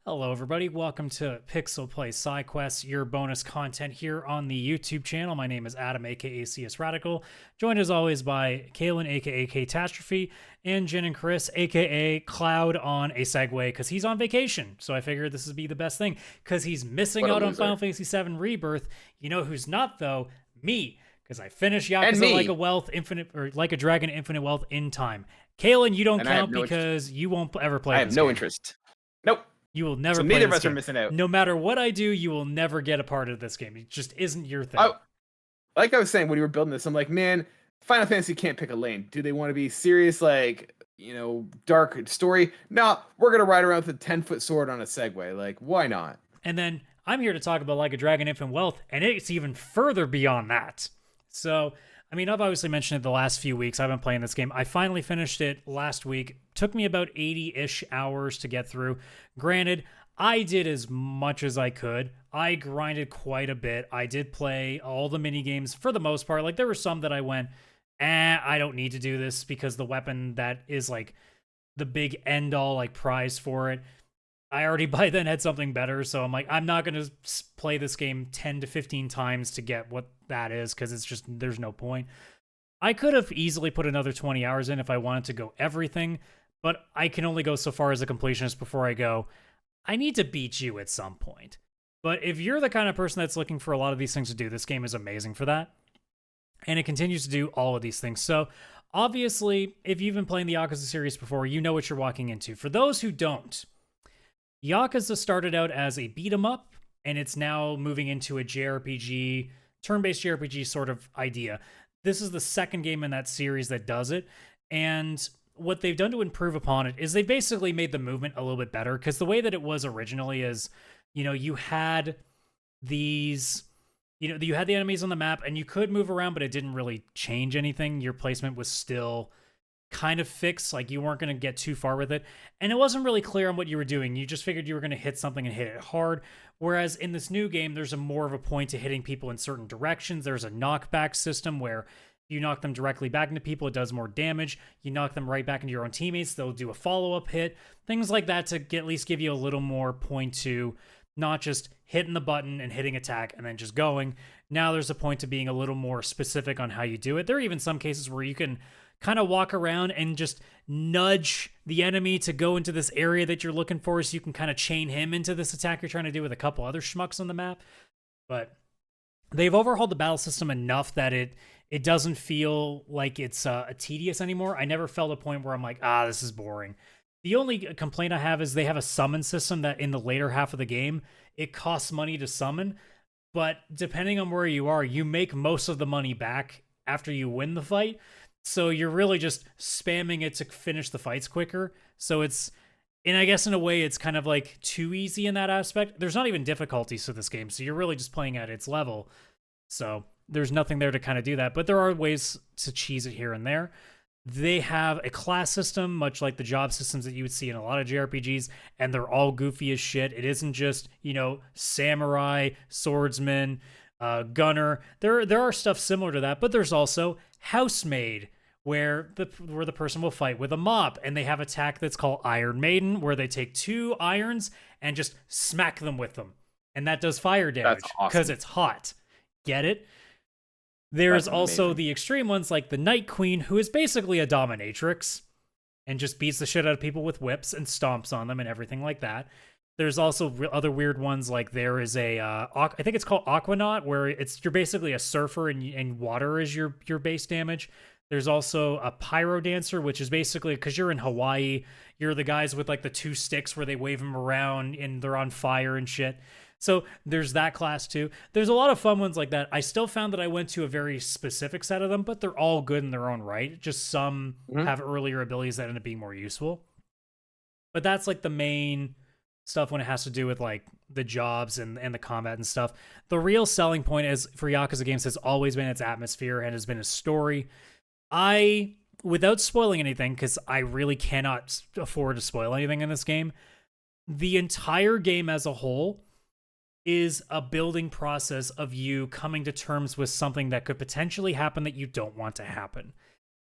Hello, everybody. Welcome to PixelPlay Sidequests, your bonus content here on the YouTube channel. My name is Adam, aka CS Radical, joined as always by Kaylan, aka Catastrophe, and Jen and Chris, aka Cloud on a Segway, because he's on vacation. So I figured this would be the best thing, because he's missing out on Final Fantasy 7 Rebirth. You know who's not, though? Me, because I finished Yakuza Like a Dragon Infinite Wealth in time. Kaylan, you don't count because you won't ever play this game. I have no interest. Nope. You will never play neither this of us game. are missing out. No matter what I do, you will never get a part of this game. It just isn't your thing. Like I was saying when you were building this, I'm like, man, Final Fantasy can't pick a lane. Do they want to be serious, like, dark story? No, we're going to ride around with a 10-foot sword on a Segway. Like, why not? And then I'm here to talk about Like a Dragon Infinite Wealth, and it's even further beyond that. So, I mean, I've obviously mentioned it the last few weeks. I've been playing this game. I finally finished it last week. Took me about 80-ish hours to get through. Granted, I did as much as I could. I grinded quite a bit. I did play all the mini games for the most part. Like, there were some that I went, I don't need to do this because the weapon that is like the big end-all like prize for it, I already by then had something better. So I'm like, I'm not going to play this game 10 to 15 times to get what that is, because it's just, there's no point. I could have easily put another 20 hours in if I wanted to go everything, but I can only go so far as a completionist before I go, I need to beat you at some point. But if you're the kind of person that's looking for a lot of these things to do, this game is amazing for that. And it continues to do all of these things. So obviously, if you've been playing the Yakuza series before, you know what you're walking into. For those who don't, Yakuza started out as a beat 'em up, and it's now moving into a JRPG, turn-based JRPG sort of idea. This is the second game in that series that does it, and what they've done to improve upon it is they basically made the movement a little bit better, because the way that it was originally is, you had these, you had the enemies on the map, and you could move around, but it didn't really change anything. Your placement was still kind of fixed, like you weren't going to get too far with it, and it wasn't really clear on what you were doing. You just figured you were going to hit something and hit it hard, whereas in this new game there's more of a point to hitting people in certain directions. There's a knockback system where you knock them directly back into people, it does more damage. You knock them right back into your own teammates, they'll do a follow-up hit, things like that, to at least give you a little more point to not just hitting the button and hitting attack and then just going. Now there's a point to being a little more specific on how you do it. There are even some cases where you can kind of walk around and just nudge the enemy to go into this area that you're looking for, so you can kind of chain him into this attack you're trying to do with a couple other schmucks on the map. But they've overhauled the battle system enough that it doesn't feel like it's tedious anymore. I never felt a point where I'm like, this is boring. The only complaint I have is they have a summon system that in the later half of the game, it costs money to summon, but depending on where you are, you make most of the money back after you win the fight. So you're really just spamming it to finish the fights quicker. So and I guess in a way it's kind of like too easy in that aspect. There's not even difficulties to this game, so you're really just playing at its level. So there's nothing there to kind of do that, but there are ways to cheese it here and there. They have a class system, much like the job systems that you would see in a lot of JRPGs, and they're all goofy as shit. It isn't just, samurai, swordsman, gunner. There are stuff similar to that, but there's also housemaid, where the person will fight with a mop, and they have a attack that's called Iron Maiden, where they take 2 irons and just smack them with them, and that does fire damage because it's hot. Get it? There's also the extreme ones like the Night Queen, who is basically a dominatrix and just beats the shit out of people with whips and stomps on them and everything like that. There's also other weird ones, like there is I think it's called Aquanaut, where you're basically a surfer and water is your base damage. There's also a pyro dancer, which is basically, because you're in Hawaii, you're the guys with like the 2 sticks where they wave them around and they're on fire and shit. So there's that class too. There's a lot of fun ones like that. I still found that I went to a very specific set of them, but they're all good in their own right. Just some have earlier abilities that end up being more useful. But that's like the main stuff when it has to do with like the jobs and the combat and stuff. The real selling point is for Yakuza games has always been its atmosphere and has been its story. Without spoiling anything, because I really cannot afford to spoil anything in this game, the entire game as a whole is a building process of you coming to terms with something that could potentially happen that you don't want to happen.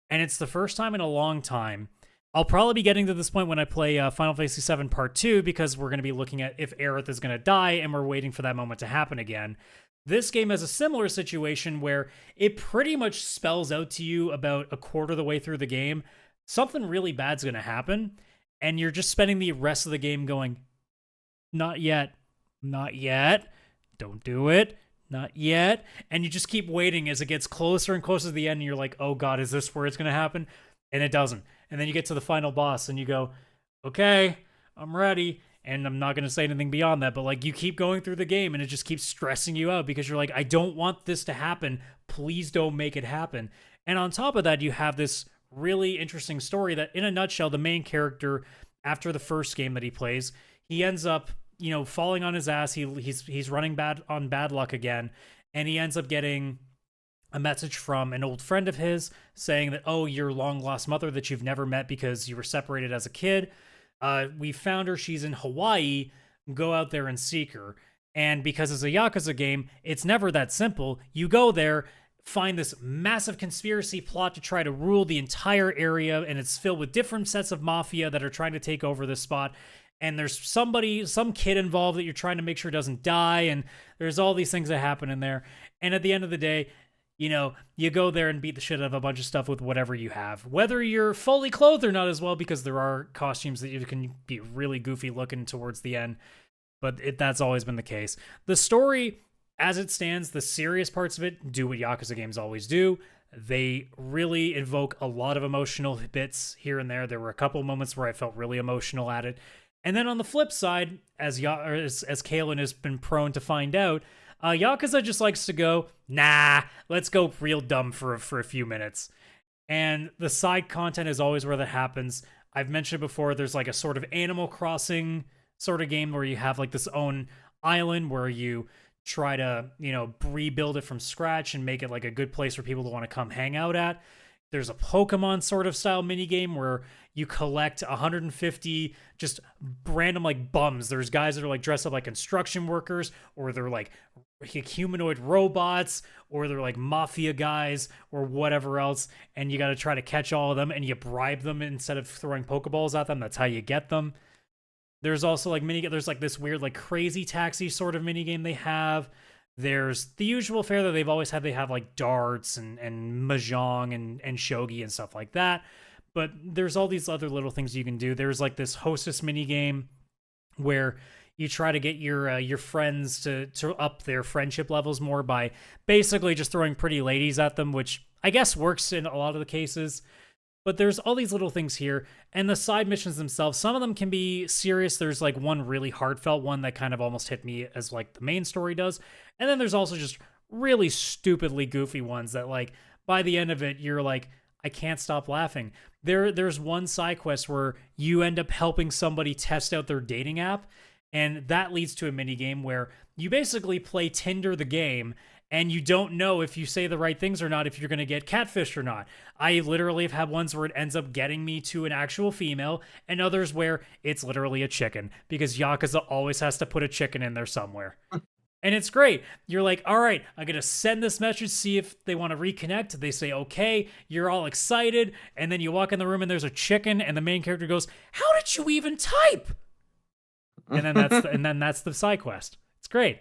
And it's the first time in a long time I'll probably be getting to this point when I play Final Fantasy VII Part 2 because we're going to be looking at if Aerith is going to die and we're waiting for that moment to happen again. This game has a similar situation where it pretty much spells out to you about a quarter of the way through the game something really bad's going to happen, and you're just spending the rest of the game going, not yet, not yet, don't do it, not yet, and you just keep waiting as it gets closer and closer to the end, and you're like, oh god, is this where it's going to happen? And it doesn't. And then you get to the final boss, and you go, okay, I'm ready. And I'm not going to say anything beyond that, but like you keep going through the game and it just keeps stressing you out because you're like, I don't want this to happen. Please don't make it happen. And on top of that, you have this really interesting story that, in a nutshell, the main character, after the first game that he plays, he ends up, falling on his ass. He's running bad luck again. And he ends up getting a message from an old friend of his saying that, oh, your long lost mother that you've never met because you were separated as a kid. We found her. She's in Hawaii. Go out there and seek her. And because it's a Yakuza game, it's never that simple. You go there, find this massive conspiracy plot to try to rule the entire area, and it's filled with different sets of mafia that are trying to take over this spot. And there's some kid involved that you're trying to make sure doesn't die, and there's all these things that happen in there. And at the end of the day, you go there and beat the shit out of a bunch of stuff with whatever you have. Whether you're fully clothed or not as well, because there are costumes that you can be really goofy looking towards the end. But that's always been the case. The story, as it stands, the serious parts of it do what Yakuza games always do. They really invoke a lot of emotional bits here and there. There were a couple moments where I felt really emotional at it. And then on the flip side, as Kaylan has been prone to find out, Yakuza just likes to go, nah, let's go real dumb for a few minutes. And the side content is always where that happens. I've mentioned before, there's like a sort of Animal Crossing sort of game where you have like this own island where you try to, rebuild it from scratch and make it like a good place for people to want to come hang out at. There's a Pokemon sort of style minigame where you collect 150 just random like bums. There's guys that are like dressed up like construction workers, or they're like humanoid robots, or they're like mafia guys or whatever else. And you got to try to catch all of them, and you bribe them instead of throwing Pokeballs at them. That's how you get them. There's also like there's like this weird like crazy taxi sort of minigame they have. There's the usual fare that they've always had. They have like darts and mahjong and shogi and stuff like that. But there's all these other little things you can do. There's like this hostess mini game where you try to get your friends to up their friendship levels more by basically just throwing pretty ladies at them, which I guess works in a lot of the cases. But there's all these little things here, and the side missions themselves, some of them can be serious. There's like one really heartfelt one that kind of almost hit me as like the main story does. And then there's also just really stupidly goofy ones that like by the end of it, you're like, I can't stop laughing. There's one side quest where you end up helping somebody test out their dating app, and that leads to a mini game where you basically play Tinder the game, and you don't know if you say the right things or not, if you're going to get catfished or not. I literally have had ones where it ends up getting me to an actual female, and others where it's literally a chicken, because Yakuza always has to put a chicken in there somewhere. And it's great. You're like, all right, I'm going to send this message, see if they want to reconnect. They say, okay, you're all excited. And then you walk in the room and there's a chicken, and the main character goes, how did you even type? And then that's the side quest. It's great.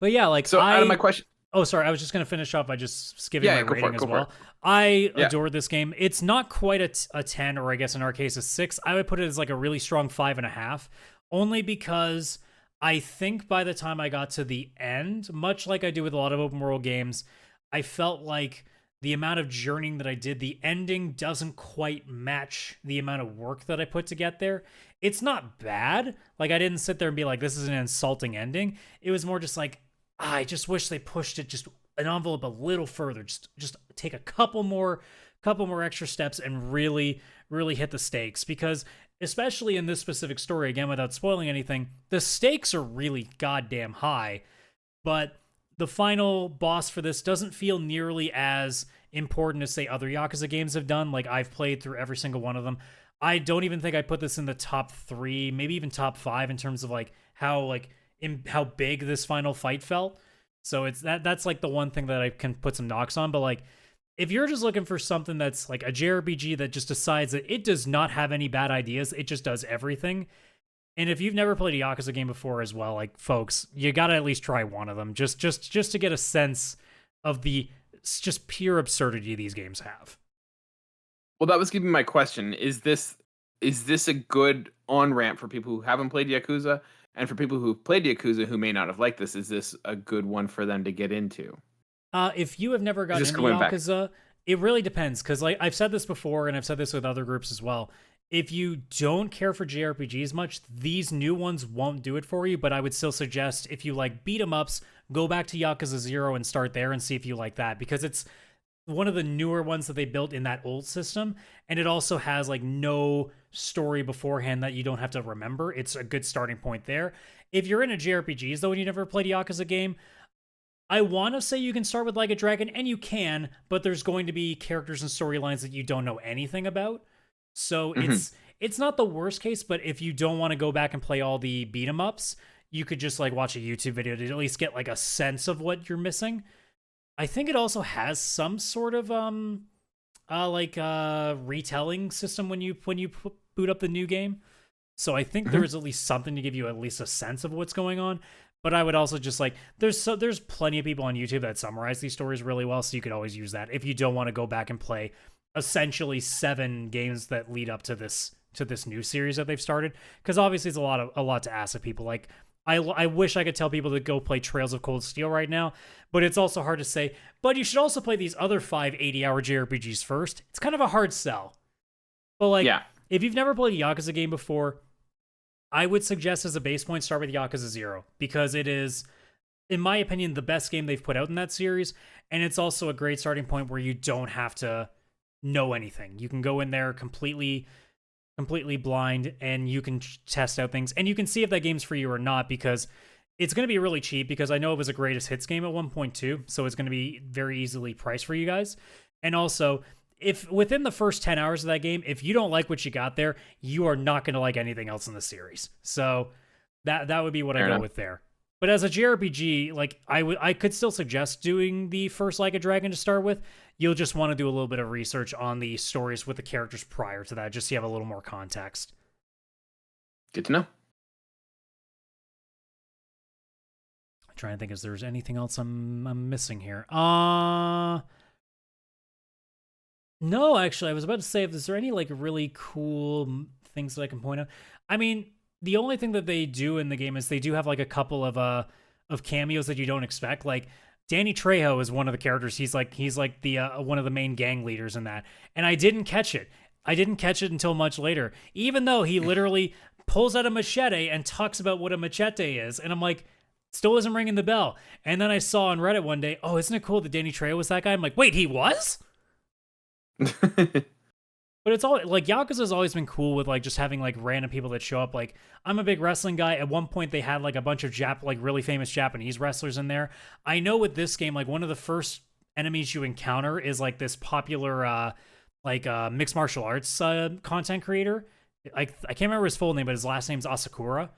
But yeah, like so out of my question. Oh, sorry. I was just going to finish off by just giving my rating as well. I adored this game. It's not quite a 10, or I guess in our case a 6. I would put it as like a really strong 5.5, only because I think by the time I got to the end, much like I do with a lot of open world games, I felt like the amount of journeying that I did, the ending doesn't quite match the amount of work that I put to get there. It's not bad. Like, I didn't sit there and be like, this is an insulting ending. It was more just like, I just wish they pushed it just an envelope a little further. Just take a couple more extra steps and really, really hit the stakes. Because especially in this specific story, again, without spoiling anything, the stakes are really goddamn high. But the final boss for this doesn't feel nearly as important as, say, other Yakuza games have done. Like, I've played through every single one of them. I don't even think I put this in the top 3, maybe even top 5 in terms of like how big this final fight felt. So it's that's like the one thing that I can put some knocks on. But like, if you're just looking for something that's like a JRPG that just decides that it does not have any bad ideas, it just does everything. And if you've never played a Yakuza game before as well, like folks, you gotta at least try one of them, just to get a sense of the just pure absurdity these games have. Well, that was gonna be my question. Is this a good on ramp for people who haven't played Yakuza, and for people who've played Yakuza who may not have liked this? Is this a good one for them to get into? If you have never gotten Just into going back. Yakuza, it really depends. Because like I've said this before, and I've said this with other groups as well. If you don't care for JRPGs much, these new ones won't do it for you. But I would still suggest if you like beat 'em ups, go back to Yakuza 0 and start there and see if you like that, because it's one of the newer ones that they built in that old system, and it also has like no story beforehand that you don't have to remember. It's a good starting point there. If you're into JRPGs though and you never played a Yakuza game, I want to say you can start with Like a Dragon, and you can, but there's going to be characters and storylines that you don't know anything about. So Mhm. it's not the worst case, but if you don't want to go back and play all the beat 'em ups, you could just like watch a YouTube video to at least get like a sense of what you're missing. I think it also has some sort of retelling system when you boot up the new game. So I think there Mhm. is at least something to give you at least a sense of what's going on. But I would also just like there's plenty of people on YouTube that summarize these stories really well, so you could always use that if you don't want to go back and play essentially 7 games that lead up to this new series that they've started. Because obviously it's a lot to ask of people. Like I wish I could tell people to go play Trails of Cold Steel right now, but it's also hard to say. But you should also play these other 5 80-hour JRPGs first. It's kind of a hard sell. But like, Yeah. if you've never played a Yakuza game before, I would suggest as a base point start with Yakuza 0, because it is, in my opinion, the best game they've put out in that series, and it's also a great starting point where you don't have to know anything. You can go in there completely blind, and you can test out things, and you can see if that game's for you or not, because it's going to be really cheap, because I know it was a greatest hits game at 1.2, so it's going to be very easily priced for you guys. And also, if within the first 10 hours of that game, if you don't like what you got there, you are not going to like anything else in the series. So that would be what I Fair go enough. with there. But as a JRPG, like I could still suggest doing the first Like a Dragon to start with. You'll just want to do a little bit of research on the stories with the characters prior to that, just so you have a little more context. Good to know. I'm trying to think if there's anything else I'm missing here. No, actually, I was about to say, if is there any like really cool things that I can point out? I mean, the only thing that they do in the game is they do have like a couple of cameos that you don't expect. Like Danny Trejo is one of the characters. He's like the one of the main gang leaders in that, and I didn't catch it. I didn't catch it until much later, even though he literally pulls out a machete and talks about what a machete is, and I'm like, still isn't ringing the bell. And then I saw on Reddit one day, oh, isn't it cool that Danny Trejo was that guy? I'm like, wait, he was? But it's all like Yakuza's always been cool with like just having like random people that show up. Like I'm a big wrestling guy. At one point they had like a bunch of like really famous Japanese wrestlers in there. I know with this game, like one of the first enemies you encounter is like this popular mixed martial arts content creator. Like I can't remember his full name, but his last name's Asakura.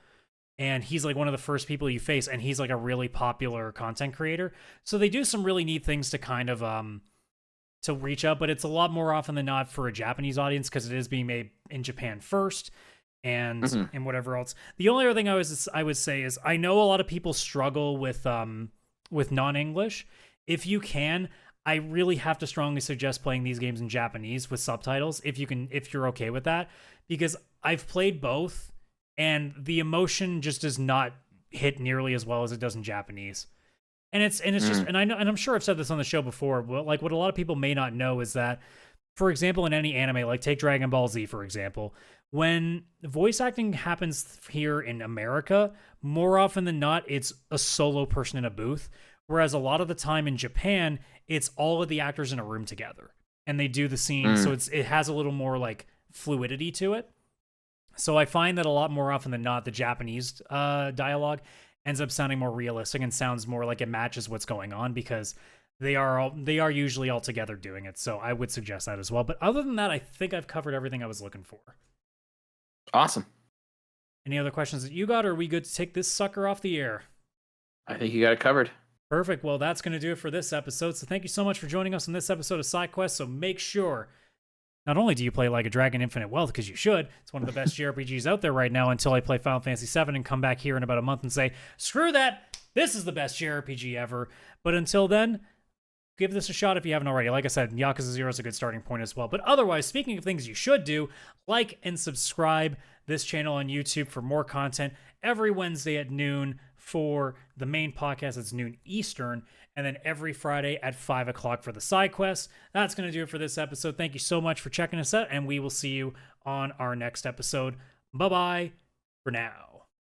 And he's like one of the first people you face, and he's like a really popular content creator. So they do some really neat things to kind of to reach out, but it's a lot more often than not for a Japanese audience, because it is being made in Japan first, and and whatever else. The only other thing I would say is I know a lot of people struggle with non-English. If you can, I really have to strongly suggest playing these games in Japanese with subtitles if you're okay with that, because I've played both and the emotion just does not hit nearly as well as it does in Japanese. And it's just, and I know, and I'm sure I've said this on the show before, but like what a lot of people may not know is that, for example, in any anime, like take Dragon Ball Z, for example, when voice acting happens here in America, more often than not, it's a solo person in a booth. Whereas a lot of the time in Japan, it's all of the actors in a room together and they do the scene. So it has a little more like fluidity to it. So I find that a lot more often than not, the Japanese dialogue ends up sounding more realistic and sounds more like it matches what's going on, because they are usually all together doing it. So I would suggest that as well. But other than that, I think I've covered everything I was looking for. Awesome. Any other questions that you got, or are we good to take this sucker off the air? I think you got it covered. Perfect. Well, that's going to do it for this episode. So thank you so much for joining us on this episode of Sidequests. So make sure, not only do you play Like a Dragon Infinite Wealth, because you should, it's one of the best JRPGs out there right now until I play Final Fantasy VII and come back here in about a month and say, screw that, this is the best JRPG ever. But until then, give this a shot if you haven't already. Like I said, Yakuza 0 is a good starting point as well. But otherwise, speaking of things you should do, like and subscribe this channel on YouTube for more content every Wednesday at noon for the main podcast. It's noon Eastern, and then every Friday at 5 o'clock for the side quests. That's going to do it for this episode. Thank you so much for checking us out, and we will see you on our next episode. Bye-bye for now.